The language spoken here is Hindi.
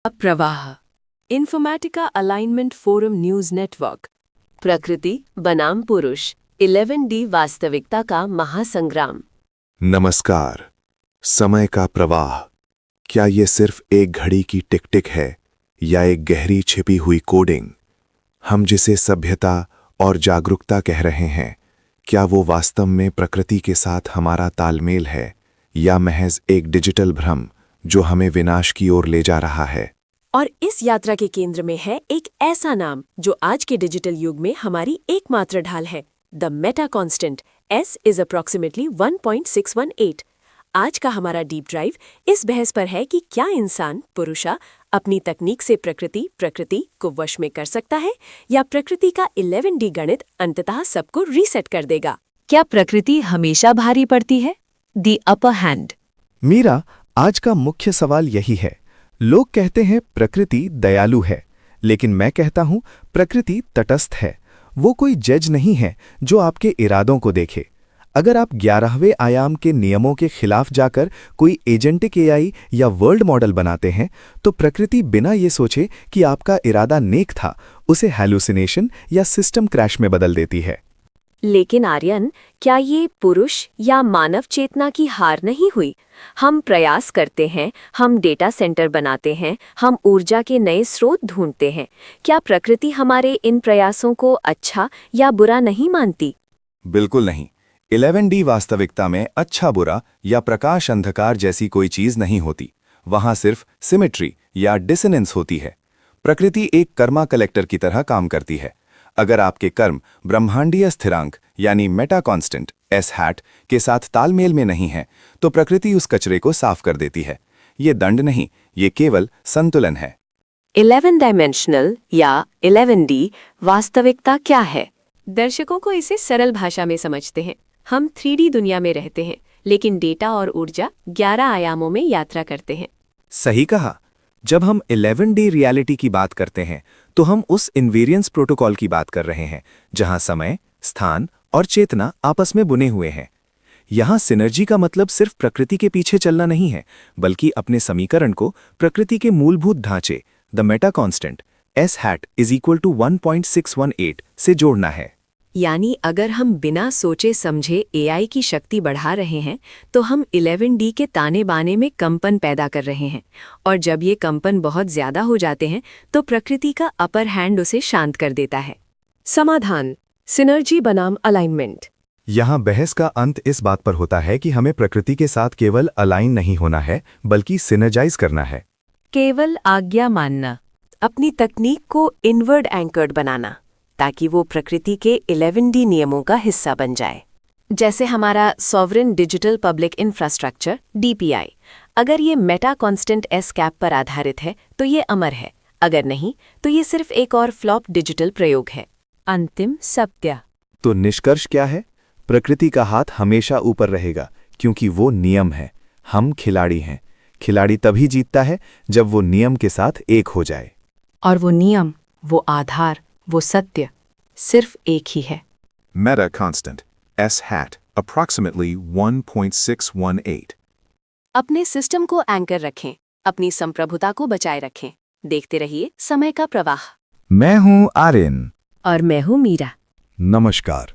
प्रवाह Informatica alignment forum news network. प्रकृति बनाम पुरुष 11D वास्तविकता का महासंग्राम। नमस्कार। समय का प्रवाह, क्या ये सिर्फ एक घड़ी की टिक टिक है या एक गहरी छिपी हुई कोडिंग? हम जिसे सभ्यता और जागरूकता कह रहे हैं, क्या वो वास्तव में प्रकृति के साथ हमारा तालमेल है या महज एक डिजिटल भ्रम जो हमें विनाश की ओर ले जा रहा है? और इस यात्रा के केंद्र में है एक ऐसा नाम जो आज के डिजिटल युग में हमारी एकमात्र ढाल है, the meta constant. S is approximately 1.618। आज का हमारा डीप ड्राइव इस बहस पर है कि क्या इंसान पुरुषा अपनी तकनीक से प्रकृति को वश में कर सकता है या प्रकृति का 11D गणित अंततः सबको रीसेट कर देगा। क्या प्रकृति हमेशा भारी पड़ती है? दी अपर हैंड। मीरा, आज का मुख्य सवाल यही है। लोग कहते हैं प्रकृति दयालु है, लेकिन मैं कहता हूं प्रकृति तटस्थ है। वो कोई जज नहीं है जो आपके इरादों को देखे। अगर आप 11वें आयाम के नियमों के खिलाफ जाकर कोई एजेंटिक AI या वर्ल्ड मॉडल बनाते हैं, तो प्रकृति बिना ये सोचे कि आपका इरादा नेक था, उसे हैलुसिनेशन या सिस्टम क्रैश में बदल देती है। लेकिन आर्यन, क्या ये पुरुष या मानव चेतना की हार नहीं हुई? हम प्रयास करते हैं, हम डेटा सेंटर बनाते हैं, हम ऊर्जा के नए स्रोत ढूंढते हैं। क्या प्रकृति हमारे इन प्रयासों को अच्छा या बुरा नहीं मानती? बिल्कुल नहीं। 11D वास्तविकता में अच्छा बुरा या प्रकाश अंधकार जैसी कोई चीज नहीं होती। वहां सिर्फ सिमेट्री या डिसोनेंस होती है। प्रकृति एक कर्मा कलेक्टर की तरह काम करती है। अगर आपके कर्म ब्रह्मांडीय स्थिरांक यानी मेटा कांस्टेंट S हैट के साथ तालमेल में नहीं है, तो प्रकृति उस कचरे को साफ कर देती है। ये दंड नहीं, ये केवल संतुलन है। 11 डायमेंशनल या 11D वास्तविकता क्या है? दर्शकों को इसे सरल भाषा में समझते हैं। हम 3D दुनिया में रहते हैं, लेकिन डेटा और ऊर्जा 11 आयामों में यात्रा करते हैं। सही कहा। जब हम 11D रियलिटी की बात करते हैं, तो हम उस इन्वेरियंस प्रोटोकॉल की बात कर रहे हैं, जहां समय, स्थान और चेतना आपस में बुने हुए हैं। यहां सिनर्जी का मतलब सिर्फ प्रकृति के पीछे चलना नहीं है, बल्कि अपने समीकरण को प्रकृति के मूलभूत ढांचे the meta constant S hat is equal to 1.618 से जोड़ना है। यानी अगर हम बिना सोचे समझे AI की शक्ति बढ़ा रहे हैं, तो हम 11D के ताने बाने में कंपन पैदा कर रहे हैं। और जब ये कंपन बहुत ज्यादा हो जाते हैं, तो प्रकृति का अपर हैंड उसे शांत कर देता है। समाधान सिनर्जी बनाम अलाइनमेंट। यहाँ बहस का अंत इस बात पर होता है कि हमें प्रकृति के साथ केवल अलाइन नहीं होना है, बल्कि सिनर्जाइज करना है। केवल आज्ञा मानना, अपनी तकनीक को इनवर्ड एंकर्ड बनाना, ताकि वो प्रकृति के 11D नियमों का हिस्सा बन जाए। जैसे हमारा sovereign digital public infrastructure DPI। अगर ये मेटा कांस्टेंट S कैप पर आधारित है, तो ये अमर है। अगर नहीं, तो ये सिर्फ एक और फ्लॉप डिजिटल प्रयोग है। अंतिम सत्य। तो निष्कर्ष क्या है? प्रकृति का हाथ हमेशा ऊपर रहेगा, क्योंकि वो नियम है। हम खिलाड़ी हैं। खिलाड़ी तभी जीतता है जब वो नियम के साथ एक हो जाए। और वो नियम, वो आधार, वो सत्य सिर्फ एक ही है। Meta constant S hat approximately 1.618। अपने सिस्टम को एंकर रखें, अपनी संप्रभुता को बचाए रखें। देखते रहिए समय का प्रवाह। मैं हूं आर्यन। और मैं हूं मीरा। नमस्कार।